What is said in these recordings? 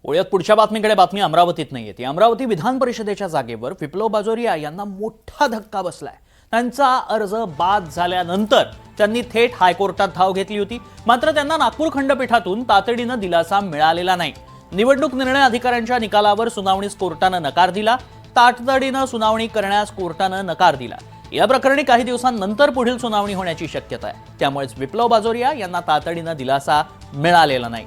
ओळ्यात पुढच्या बातमीकडे बातमी अमरावतीत नाहीये ती अमरावती विधान परिषदेच्या जागेवर विप्लव बाजोरिया यांना मोठा धक्का बसलाय। त्यांचा अर्ज बाद झाल्यानंतर त्यांनी थेट हायकोर्टात धाव घेतली होती, मात्र त्यांना नागपूर खंडपीठातून तातडीने दिलासा मिळालेला नाही। निवडणूक निर्णय अधिकाऱ्यांच्या निकालावर सुनावणीस कोर्टाने नकार दिला। तातडीने सुनावणी करण्यास कोर्टाने नकार दिला। या प्रकरणी काही दिवसांनंतर पुढील सुनावणी होण्याची शक्यता आहे, त्यामुळेच विप्लव बाजोरिया यांना तातडीने दिलासा मिळालेला नाही।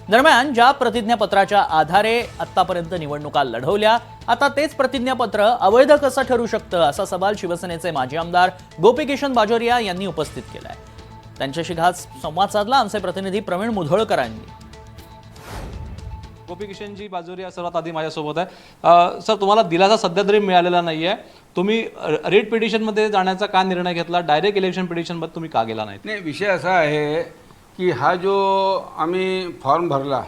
दरम्यान ज्या प्रतिज्ञापत्राच्या आधारे आतापर्यंत निवडणुका लढवल्या, आता तेच प्रतिज्ञापत्र अवैध कसं ठरू शकतं असा सवाल शिवसेनेचे माजी आमदार गोपीकिशन बाजोरिया यांनी उपस्थित केलाय। त्यांच्याशी खास संवाद साधला आमचे प्रतिनिधी प्रवीण मुधोळकरांनी। गोपीकिशनजी बाजोरिया सर्वात आधी माझ्यासोबत आहे। सर, तुम्हाला दिलासा सध्या तरी मिळालेला नाहीये, तुम्ही रेट पिटिशनमध्ये जाण्याचा का निर्णय घेतला? डायरेक्ट इलेक्शन पिटिशनमध्ये तुम्ही का गेला नाही? विषय असा आहे की हा जो आम्ही फॉर्म भरला,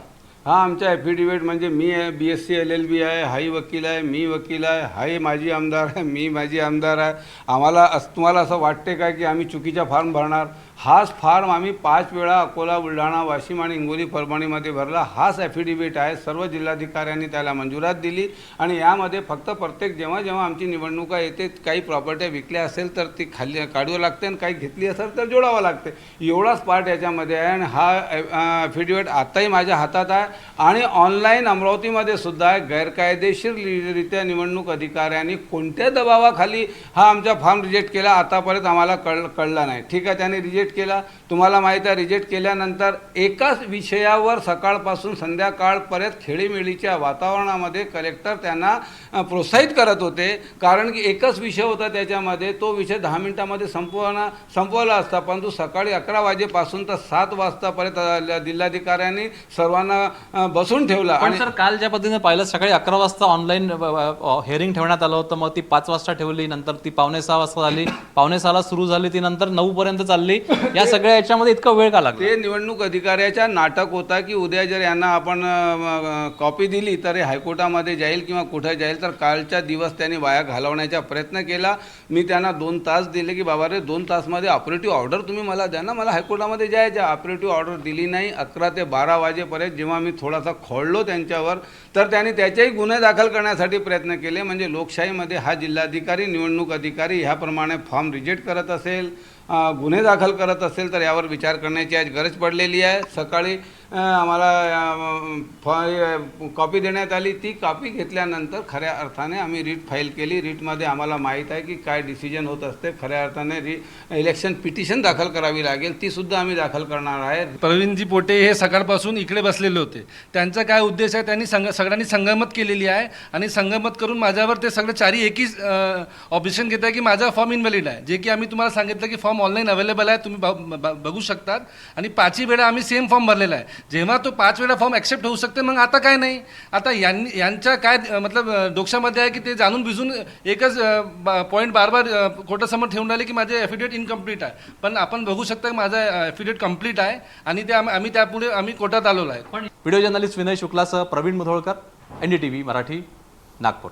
हा आमचा ॲफिडेविट म्हणजे मी BSc LLB आहे, हाही वकील आहे, मी वकील आहे, हाही माजी आमदार आहे, मी माजी आमदार आहे। आम्हाला तुम्हाला असं वाटते का की आम्ही चुकीचा फॉर्म भरणार? हाच फॉर्म आम्ही 5 वेळा अकोला, बुलढाणा, वाशिम आणि हिंगोली, परभणीमध्ये भरला। हाच ॲफिडेविट आहे, सर्व जिल्हाधिकाऱ्यांनी त्याला मंजुरात दिली। आणि यामध्ये फक्त प्रत्येक जेव्हा आमची निवडणुका येते, काही प्रॉपर्ट्या विकल्या असेल तर ती खाली काढावं लागते आणि काही घेतली असेल तर जोडावं लागते, एवढाच पार्ट याच्यामध्ये आहे। आणि हा ॲफिडेविट आत्ताही माझ्या हातात आहे आणि ऑनलाईन अमरावतीमध्ये सुद्धा आहे। गैरकायदेशीररित्या निवडणूक अधिकाऱ्यांनी कोणत्या दबावाखाली हा आमचा फॉर्म रिजेक्ट केला आतापर्यंत आम्हाला कळला नाही। ठीक आहे, त्याने रिजेक्ट केला, तुम्हाला माहीत आहे। रिजेक्ट केल्यानंतर एकाच विषयावर सकाळपासून संध्याकाळपर्यंत खेळीमेळीच्या वातावरणामध्ये कलेक्टर त्यांना प्रोत्साहित करत होते, कारण की एकच विषय होता त्याच्यामध्ये, तो विषय 10 मिनिटांमध्ये संपवला असता, परंतु सकाळी 11 वाजेपासून तर 7 वाजतापर्यंत जिल्हाधिकाऱ्यांनी सर्वांना बसून ठेवला। पण सर, काल ज्या पद्धतीने पाहिलं, सकाळी 11 वाजता ऑनलाईन हिअरिंग ठेवण्यात आलं होतं, मग ती 5 वाजता ठेवली, नंतर ती 5:45 वाजता झाली, 5:45ला सुरू झाली, ती नंतर 9 पर्यंत चालली। या सगळ्या याच्यामध्ये इतका वेळ का लागला? ते निवडणूक अधिकाऱ्याचा नाटक होता की उद्या जर यांना आपण कॉपी दिली तर हायकोर्टामध्ये जाईल किंवा कुठे जाईल, तर कालचा दिवस त्यांनी वाया घालवण्याचा प्रयत्न केला। मी त्यांना 2 तास दिले की बाबा रे 2 तासमध्ये ऑपरेटिव्ह ऑर्डर तुम्ही मला द्या ना, मला हायकोर्टामध्ये जायचं। ऑपरेटिव्ह ऑर्डर दिली नाही। 11 ते 12 वाजेपर्यंत जेव्हा मी थोडासा खोडलो त्यांच्यावर, तर त्यांनी त्याचेही गुन्हे दाखल करण्यासाठी प्रयत्न केले। म्हणजे लोकशाहीमध्ये हा जिल्हाधिकारी, निवडणूक अधिकारी ह्याप्रमाणे फॉर्म रिजेक्ट करत असेल, गुन्हे दाखल करत असेल, तर यावर विचार करण्याची आज गरज पडलेली आहे। सकाळी आम्हाला कॉपी देण्यात आली, ती कॉपी घेतल्यानंतर खऱ्या अर्थाने आम्ही रीट फाईल केली। रीटमध्ये आम्हाला माहीत आहे की काय डिसिजन होत असते। खऱ्या अर्थाने इलेक्शन पिटिशन दाखल करावी लागेल, ती सुद्धा आम्ही दाखल करणार आहे। प्रवीणजी पोटे हे सकाळपासून इकडे बसलेले होते, त्यांचा काय उद्देश आहे, त्यांनी सगळ्यांनी संगमत केलेली आहे आणि संगमत करून माझ्यावर ते सगळे 4 एकच ऑब्जेक्शन घेत आहे की माझा फॉर्म इनव्हॅलिड आहे, जे की आम्ही तुम्हाला सांगितलं की फॉर्म ऑनलाईन अवेलेबल आहे, तुम्ही बघू शकतात। आणि 5ही वेळा आम्ही सेम फॉर्म भरलेला आहे। जेव्हा तो 5 वेळा फॉर्म ॲक्सेप्ट होऊ शकते, मग आता काय नाही। आता यांच्या काय मतलब डोक्यामध्ये आहे की ते जाणून भिजून एकच पॉईंट बार कोर्टासमोर ठेवून राहिले की माझे ॲफिडेविट इनकम्प्लीट आहे। पण आपण बघू शकता की माझा ॲफिडेविट कंप्लीट आहे आणि ते आम्ही त्यापुढे कोर्टात आलेलो आहे। व्हिडिओ जर्नलिस्ट विनय शुक्लासह प्रवीण मुधोळकर, NDTV मराठी, नागपूर।